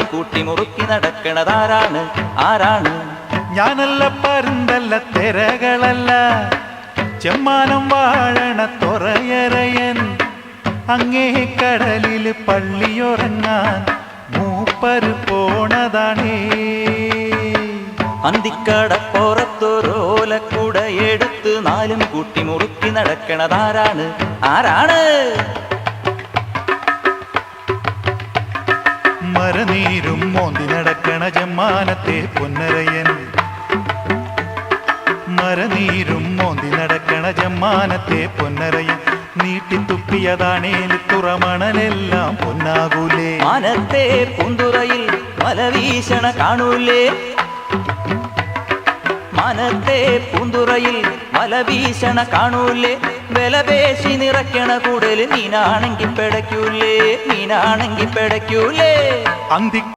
കൂട്ടി മുറുക്കി നടക്കണതാരാണ് ആരാണ്? ഞാനല്ല പരുന്തല്ല തിരകളല്ല ചെമ്മാനം വാഴണ തൊറയറയൻ അങ്ങേ കടലിൽ പള്ളിയുറങ്ങാൻ മൂപ്പര് പോണതാണേ. അന്തിക്കടപ്പുറത്തൊരോലക്കൂട എടുത്ത് നാലും കൂട്ടി മുറുക്കി നടക്കണതാരാണ് ആരാണ്? മരനീരും മോന്തി നടക്കണ ജമ്മാനത്തെ പൊന്നരയൻ. മരനീരും മോന്തി നടക്കണ ജമ്മാനത്തെ പൊന്നരയൻ നീട്ടിത്തുപ്പിയതാണേൽ തുറമണലെല്ലാം പൊന്നാകൂലേ. മാനത്തെ പൂന്തുറയിൽ വലവീശണ കാണൂലേ? മാനത്തെ പൂന്തുറയിൽ വലവീശണ കാണൂലേ? വിലപേശി നിറയ്ക്കണ കൂടല് മീനാണെങ്കി പിടയ്ക്കൂലേ? മീനാണെങ്കി പിടയ്ക്കൂലേ? അന്തി